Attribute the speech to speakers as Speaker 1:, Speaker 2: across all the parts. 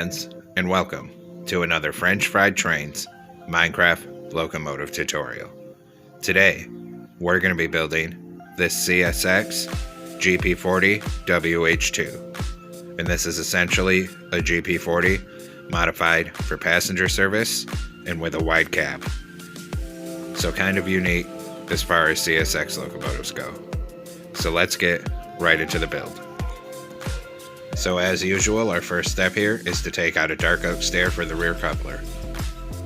Speaker 1: fans, and welcome to another French Fried Trains Minecraft Locomotive tutorial. Today, we're going to be building this CSX GP40WH-2, and this is essentially a GP40 modified for passenger service and with a wide cab. So kind of unique as far as CSX locomotives go. So let's get right into the build. So as usual, our first step here is to take out a dark oak stair for the rear coupler,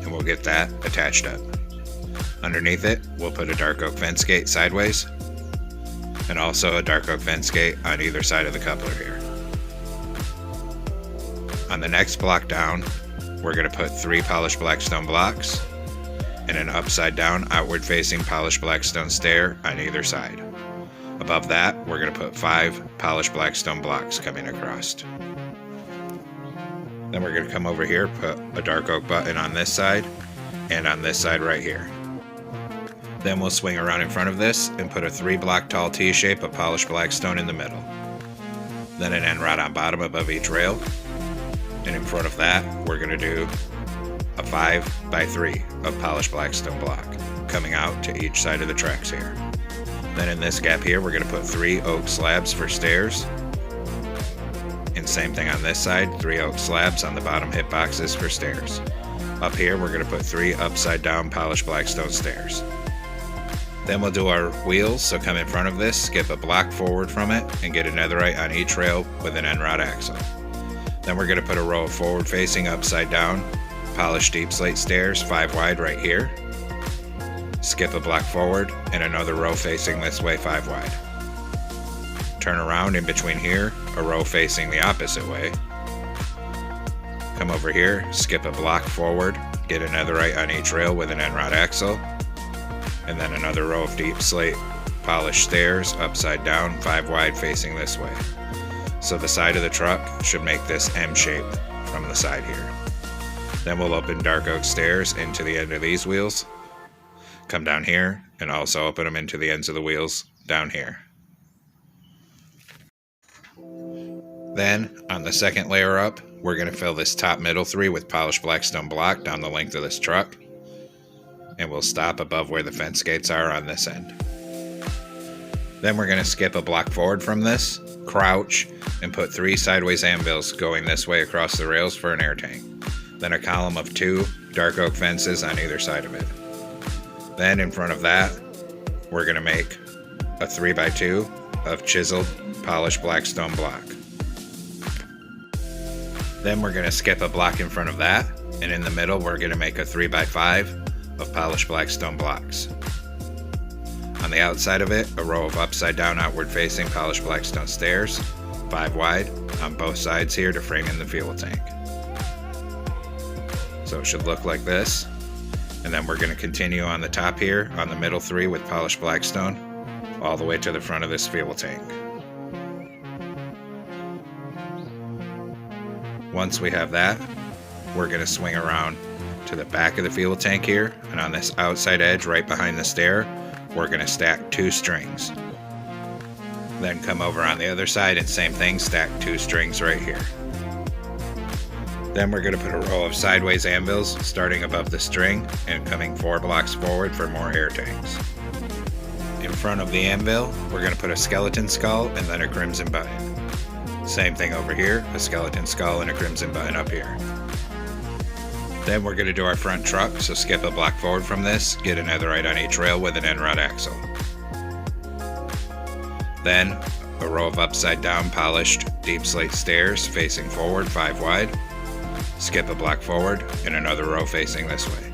Speaker 1: and we'll get that attached up. Underneath it, we'll put a dark oak fence gate sideways, and also a dark oak fence gate on either side of the coupler here. On the next block down, we're going to put 3 polished black stone blocks and an upside down outward facing polished black stone stair on either side. Above that, we're going to put 5 polished black stone blocks coming across. Then we're going to come over here, put a dark oak button on this side and on this side right here. Then we'll swing around in front of this and put a 3 block tall T-shape of polished black stone in the middle. Then an end rod on bottom above each rail. And in front of that, we're going to do a 5x3 of polished black stone block coming out to each side of the tracks here. Then in this gap here, we're going to put 3 oak slabs for stairs. And same thing on this side, 3 oak slabs on the bottom hip boxes for stairs. Up here, we're going to put 3 upside down polished black stone stairs. Then we'll do our wheels, so come in front of this, skip a block forward from it, and get a netherite on each rail with an end rod axle. Then we're going to put a row of forward facing upside down polished deep slate stairs 5 wide right here. Skip a block forward and another row facing this way 5 wide. Turn around in between here, a row facing the opposite way. Come over here, skip a block forward, get a netherite on each rail with an end rod axle, and then another row of deep slate polished stairs upside down 5 wide facing this way. So the side of the truck should make this M shape from the side here. Then we'll open dark oak stairs into the end of these wheels. Come down here and also open them into the ends of the wheels down here. Then on the second layer up, we're going to fill this top middle 3 with polished black stone block down the length of this truck, and we'll stop above where the fence gates are on this end. Then we're going to skip a block forward from this, crouch, and put 3 sideways anvils going this way across the rails for an air tank. Then a column of 2 dark oak fences on either side of it. Then in front of that, we're going to make a 3x2 of chiseled polished black stone block. Then we're going to skip a block in front of that, and in the middle we're going to make a 3x5 of polished black stone blocks. On the outside of it, a row of upside down outward facing polished black stone stairs, 5 wide, on both sides here to frame in the fuel tank. So it should look like this. And then we're going to continue on the top here, on the middle 3 with polished black stone, all the way to the front of this fuel tank. Once we have that, we're going to swing around to the back of the fuel tank here, and on this outside edge right behind the stair, we're going to stack 2 strings. Then come over on the other side and same thing, stack 2 strings right here. Then we're going to put a row of sideways anvils starting above the string and coming 4 blocks forward for more air tanks. In front of the anvil, we're going to put a skeleton skull and then a crimson button. Same thing over here, a skeleton skull and a crimson button up here. Then we're going to do our front truck, so skip a block forward from this, get a netherite on each rail with an end rod axle. Then a row of upside down polished deep slate stairs facing forward 5 wide. Skip a block forward and another row facing this way.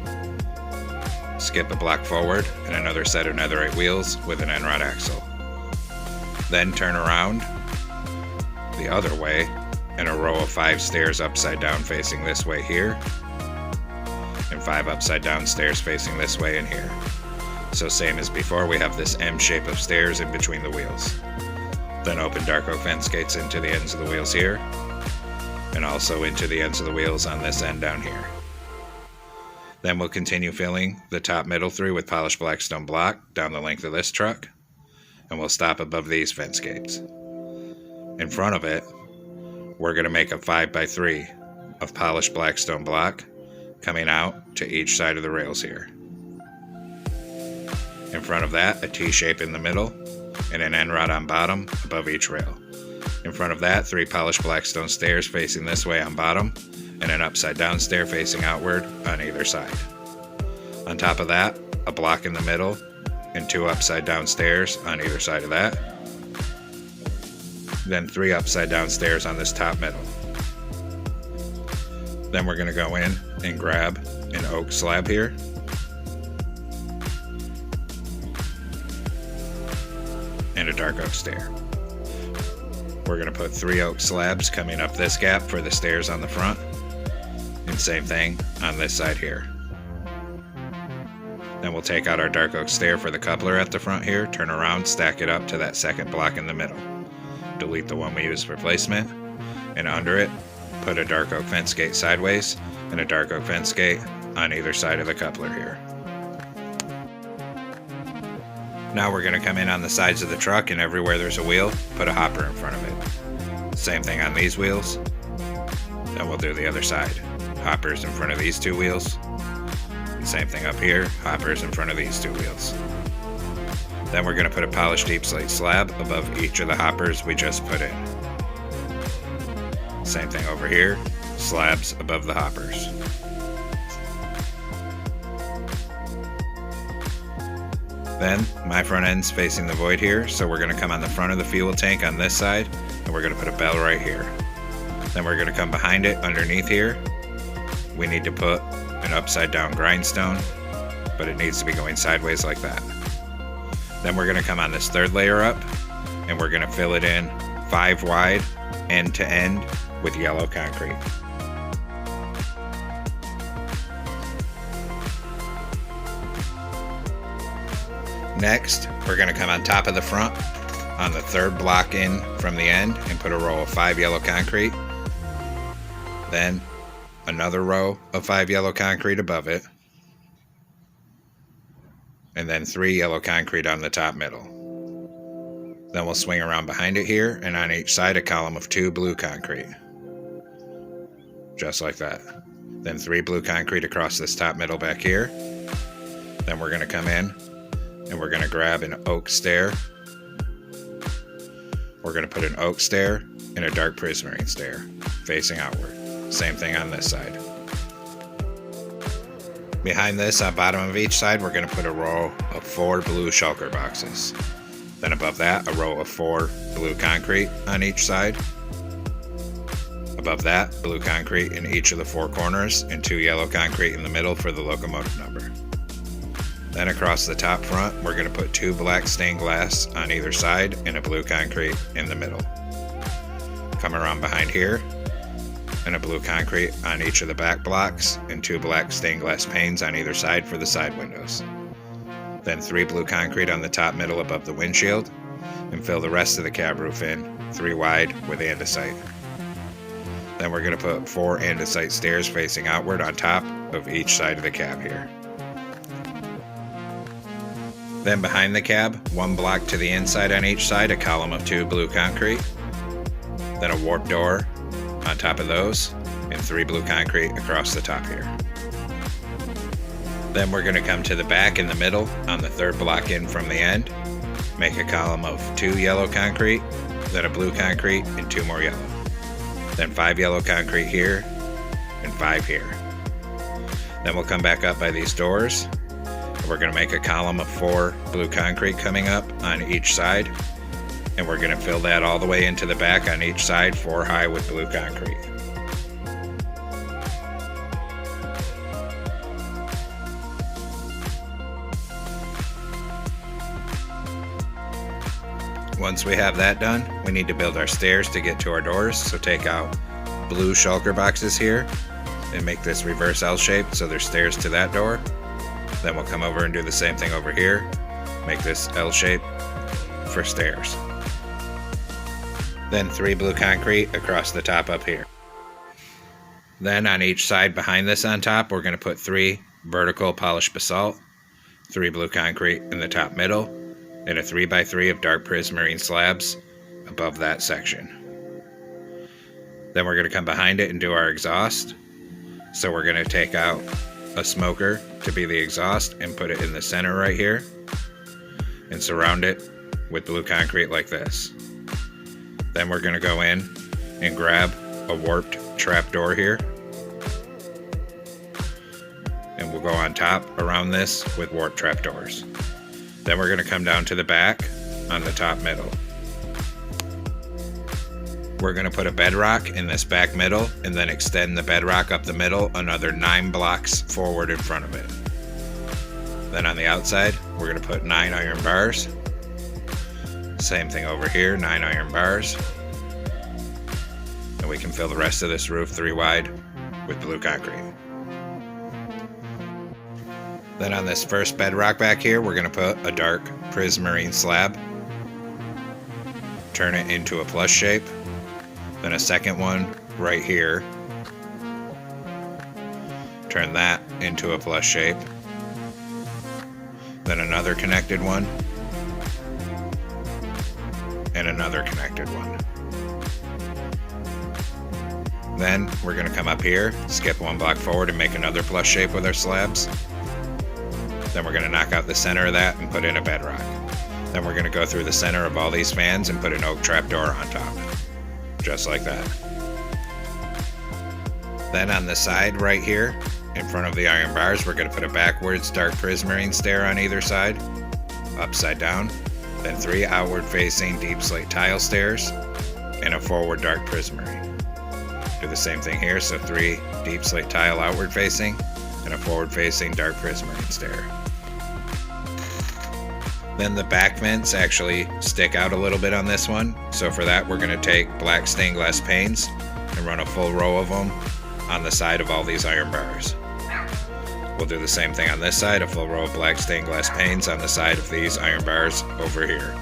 Speaker 1: Skip a block forward and another set of netherite wheels with an end rod axle. Then turn around the other way and a row of 5 stairs upside down facing this way here, and 5 upside down stairs facing this way and here. So same as before, we have this M shape of stairs in between the wheels. Then open dark oak fence gates into the ends of the wheels here, and also into the ends of the wheels on this end down here. Then we'll continue filling the top middle 3 with polished black stone block down the length of this truck, and we'll stop above these fence gates. In front of it, we're going to make a 5x3 of polished blackstone block coming out to each side of the rails here. In front of that, a T-shape in the middle and an end rod on bottom above each rail. In front of that, 3 polished blackstone stairs facing this way on bottom and an upside down stair facing outward on either side. On top of that, a block in the middle and 2 upside down stairs on either side of that. Then 3 upside down stairs on this top middle. Then we're going to go in and grab an oak slab here. And a dark oak stair. We're going to put 3 oak slabs coming up this gap for the stairs on the front. And same thing on this side here. Then we'll take out our dark oak stair for the coupler at the front here, turn around, stack it up to that second block in the middle. Delete the one we used for placement, and under it, put a dark oak fence gate sideways and a dark oak fence gate on either side of the coupler here. Now we're going to come in on the sides of the truck, and everywhere there's a wheel, put a hopper in front of it. Same thing on these wheels. Then we'll do the other side. Hoppers in front of these 2 wheels. And same thing up here, hoppers in front of these 2 wheels. Then we're going to put a polished deep slate slab above each of the hoppers we just put in. Same thing over here, slabs above the hoppers. Then, my front end's facing the void here, so we're going to come on the front of the fuel tank on this side, and we're going to put a bell right here. Then we're going to come behind it, underneath here. We need to put an upside down grindstone, but it needs to be going sideways like that. Then we're going to come on this 3rd layer up, and we're going to fill it in 5 wide, end to end, with yellow concrete. Next, we're going to come on top of the front on the 3rd block in from the end and put a row of 5 yellow concrete. Then another row of 5 yellow concrete above it. And then 3 yellow concrete on the top middle. Then we'll swing around behind it here, and on each side a column of 2 blue concrete. Just like that. Then 3 blue concrete across this top middle back here. Then we're going to come in and we're going to grab an oak stair. We're going to put an oak stair and a dark prismarine stair facing outward. Same thing on this side. Behind this, on bottom of each side, we're going to put a row of 4 blue shulker boxes. Then above that, a row of 4 blue concrete on each side. Above that, blue concrete in each of the 4 corners and 2 yellow concrete in the middle for the locomotive number. Then across the top front, we're going to put 2 black stained glass on either side and a blue concrete in the middle. Come around behind here, and a blue concrete on each of the back blocks and 2 black stained glass panes on either side for the side windows. Then 3 blue concrete on the top middle above the windshield, and fill the rest of the cab roof in 3 wide with andesite. Then we're going to put 4 andesite stairs facing outward on top of each side of the cab here. Then behind the cab, 1 block to the inside on each side, a column of 2 blue concrete. Then a warp door on top of those, and 3 blue concrete across the top here. Then we're going to come to the back in the middle on the 3rd block in from the end, make a column of 2 yellow concrete, then a blue concrete, and 2 more yellow. Then 5 yellow concrete here, and 5 here. Then we'll come back up by these doors. We're going to make a column of 4 blue concrete coming up on each side, and we're going to fill that all the way into the back on each side 4 high with blue concrete. Once we have that done, we need to build our stairs to get to our doors, so take out blue shulker boxes here and make this reverse L shape so there's stairs to that door. Then we'll come over and do the same thing over here, make this L shape for stairs. Then 3 blue concrete across the top up here. Then on each side behind this on top, we're going to put 3 vertical polished basalt, 3 blue concrete in the top middle, and a 3x3 of dark prismarine slabs above that section. Then we're going to come behind it and do our exhaust. So we're going to take out a smoker to be the exhaust and put it in the center right here and surround it with blue concrete like this. Then we're going to go in and grab a warped trap door here, and we'll go on top around this with warped trap doors. Then we're going to come down to the back on the top middle. We're going to put a bedrock in this back middle and then extend the bedrock up the middle another 9 blocks forward in front of it. Then on the outside, we're going to put 9 iron bars. Same thing over here, 9 iron bars. And we can fill the rest of this roof 3 wide with blue concrete. Then on this first bedrock back here, we're going to put a dark prismarine slab. Turn it into a plus shape. Then a second one right here. Turn that into a plus shape. Then another connected one. And another connected one. Then we're going to come up here, skip 1 block forward and make another plus shape with our slabs. Then we're going to knock out the center of that and put in a bedrock. Then we're going to go through the center of all these fans and put an oak trapdoor on top. Just like that. Then on the side right here, in front of the iron bars, we're going to put a backwards dark prismarine stair on either side, upside down, then 3 outward facing deep slate tile stairs, and a forward dark prismarine. Do the same thing here, so 3 deep slate tile outward facing, and a forward facing dark prismarine stair. Then the back vents actually stick out a little bit on this one. So for that, we're going to take black stained glass panes and run a full row of them on the side of all these iron bars. We'll do the same thing on this side, a full row of black stained glass panes on the side of these iron bars over here.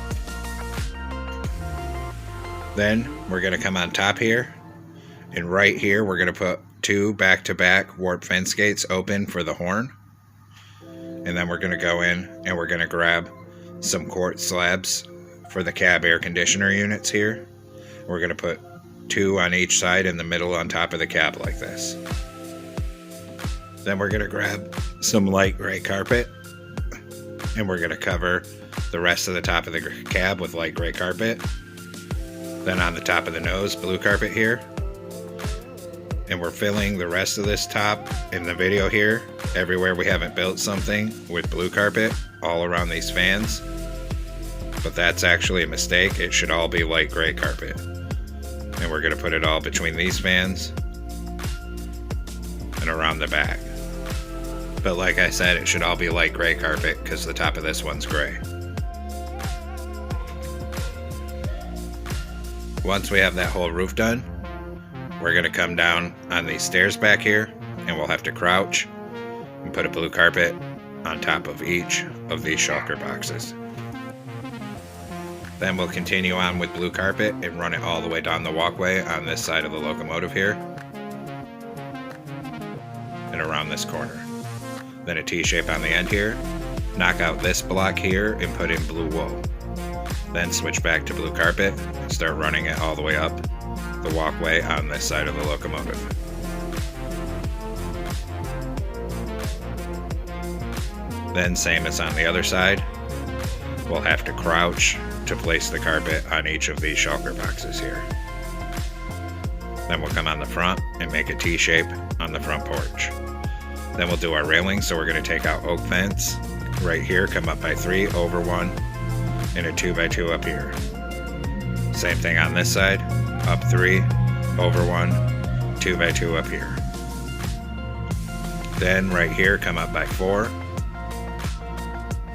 Speaker 1: Then we're going to come on top here, and right here we're going to put 2 back-to-back warp fence gates open for the horn. And then we're going to go in and we're going to grab some quartz slabs for the cab air conditioner units here. We're going to put 2 on each side in the middle on top of the cab like this. Then we're going to grab some light gray carpet and we're going to cover the rest of the top of the cab with light gray carpet. Then on the top of the nose, blue carpet here. And we're filling the rest of this top in the video here, everywhere we haven't built something, with blue carpet all around these fans. But that's actually a mistake. It should all be light gray carpet. And we're going to put it all between these fans and around the back. But like I said, it should all be light gray carpet because the top of this one's gray. Once we have that whole roof done, we're going to come down on these stairs back here, and we'll have to crouch and put a blue carpet on top of each of these shulker boxes. Then we'll continue on with blue carpet and run it all the way down the walkway on this side of the locomotive here and around this corner. Then a T-shape on the end here, knock out this block here and put in blue wool. Then switch back to blue carpet and start running it all the way up the walkway on this side of the locomotive. Then same as on the other side, we'll have to crouch to place the carpet on each of these shulker boxes here. Then we'll come on the front and make a T-shape on the front porch. Then we'll do our railing, so we're going to take out oak fence right here, come up by 3, over 1, and a 2x2 up here. Same thing on this side, up 3, over 1, 2x2 up here. Then right here, come up by 4,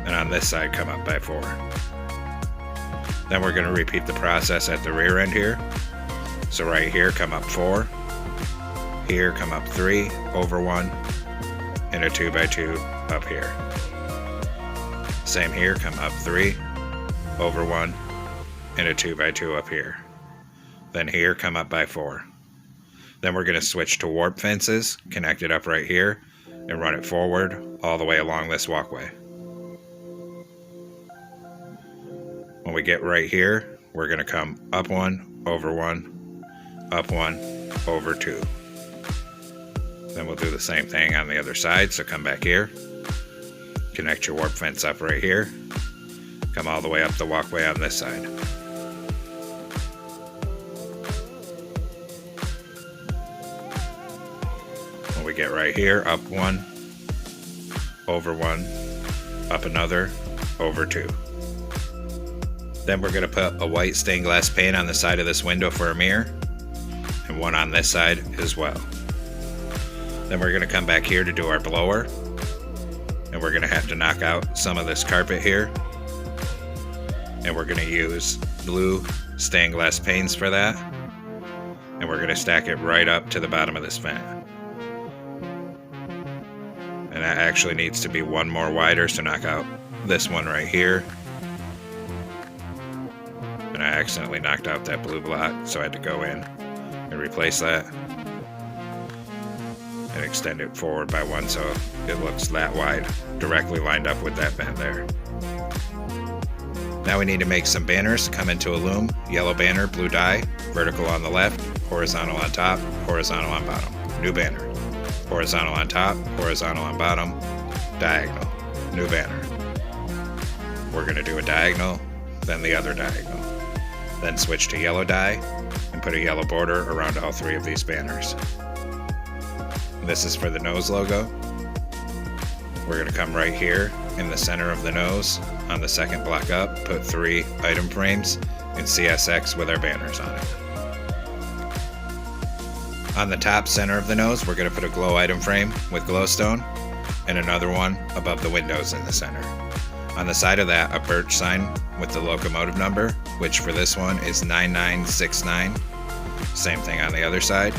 Speaker 1: and on this side, come up by 4. Then we're going to repeat the process at the rear end here. So right here, come up 4, here, come up 3, over 1, and a 2x2 up here. Same here, come up 3, over 1, and a 2x2 up here. Then here, come up by 4. Then we're going to switch to warp fences, connect it up right here, and run it forward all the way along this walkway. When we get right here, we're going to come up 1, over 1, up 1, over 2. Then we'll do the same thing on the other side. So come back here, connect your warp fence up right here, come all the way up the walkway on this side. When we get right here, up one, over one, up another, over two. Then we're going to put a white stained glass pane on the side of this window for a mirror, and one on this side as well. Then we're going to come back here to do our blower, and we're going to have to knock out some of this carpet here, and we're going to use blue stained glass panes for that, and we're going to stack it right up to the bottom of this vent. And that actually needs to be one more wider, so knock out this one right here. And I accidentally knocked out that blue block, so I had to go in and replace that and extend it forward by one so it looks that wide, directly lined up with that vent there. Now we need to make some banners to come into a loom. Yellow banner, blue dye, vertical on the left, horizontal on top, horizontal on bottom. New banner. Horizontal on top, horizontal on bottom, diagonal. New banner. We're going to do a diagonal, then the other diagonal. Then switch to yellow dye and put a yellow border around all three of these banners. And this is for the nose logo. We're going to come right here in the center of the nose on the second block up, put 3 item frames in CSX with our banners on it. On the top center of the nose, we're going to put a glow item frame with glowstone and another one above the windows in the center. On the side of that, a birch sign with the locomotive number, which for this one is 9969. Same thing on the other side.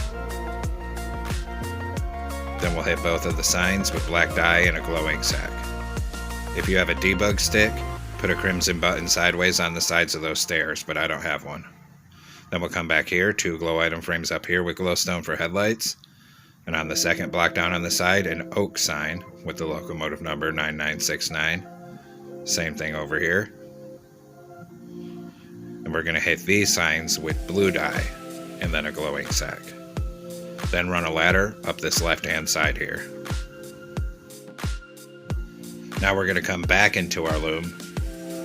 Speaker 1: Then we'll hit both of the signs with black dye and a glow ink sac. If you have a debug stick, put a crimson button sideways on the sides of those stairs, but I don't have one. Then we'll come back here, 2 glow item frames up here with glowstone for headlights. And on the second block down on the side, an oak sign with the locomotive number 9969. Same thing over here. And we're going to hit these signs with blue dye and then a glowing sac. Then run a ladder up this left-hand side here. Now we're going to come back into our loom,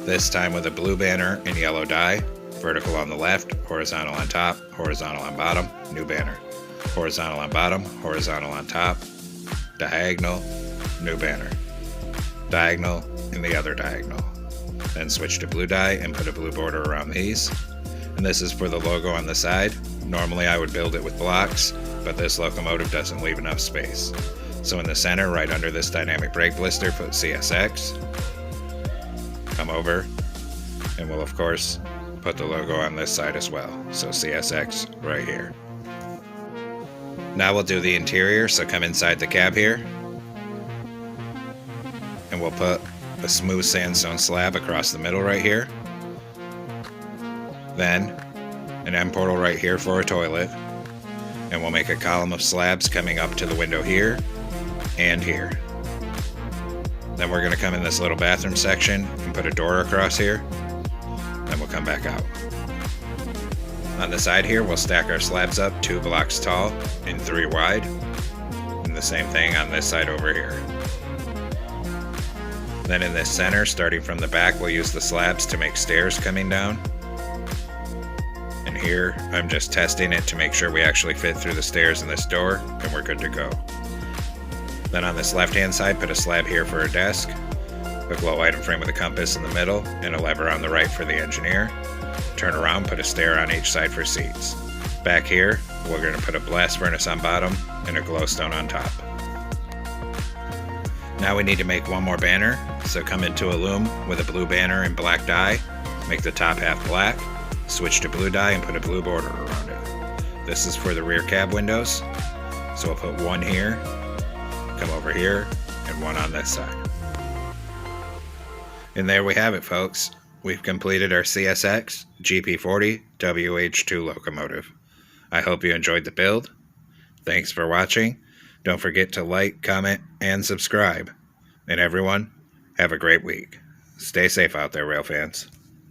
Speaker 1: this time with a blue banner and yellow dye, vertical on the left, horizontal on top, horizontal on bottom, new banner. Horizontal on bottom, horizontal on top, diagonal, new banner. Diagonal, and the other diagonal. Then switch to blue dye and put a blue border around these. And this is for the logo on the side. Normally I would build it with blocks, but this locomotive doesn't leave enough space. So in the center, right under this dynamic brake blister, put CSX. Come over, and we'll of course put the logo on this side as well. So CSX right here. Now we'll do the interior, so come inside the cab here. And we'll put a smooth sandstone slab across the middle right here. Then an end portal right here for a toilet. And we'll make a column of slabs coming up to the window here and here. Then we're going to come in this little bathroom section and put a door across here. Then we'll come back out. On the side here, we'll stack our slabs up 2 blocks tall and 3 wide. And the same thing on this side over here. Then in this center, starting from the back, we'll use the slabs to make stairs coming down. And here, I'm just testing it to make sure we actually fit through the stairs in this door, and we're good to go. Then on this left-hand side, put a slab here for a desk, a glow item frame with a compass in the middle, and a lever on the right for the engineer. Turn around, put a stair on each side for seats. Back here, we're going to put a blast furnace on bottom and a glowstone on top. Now we need to make one more banner, so come into a loom with a blue banner and black dye, make the top half black, switch to blue dye and put a blue border around it. This is for the rear cab windows, so we'll put one here, come over here, and one on this side. And there we have it, folks. We've completed our CSX GP40WH-2 locomotive. I hope you enjoyed the build. Thanks for watching. Don't forget to like, comment, and subscribe. And everyone, have a great week. Stay safe out there, rail fans.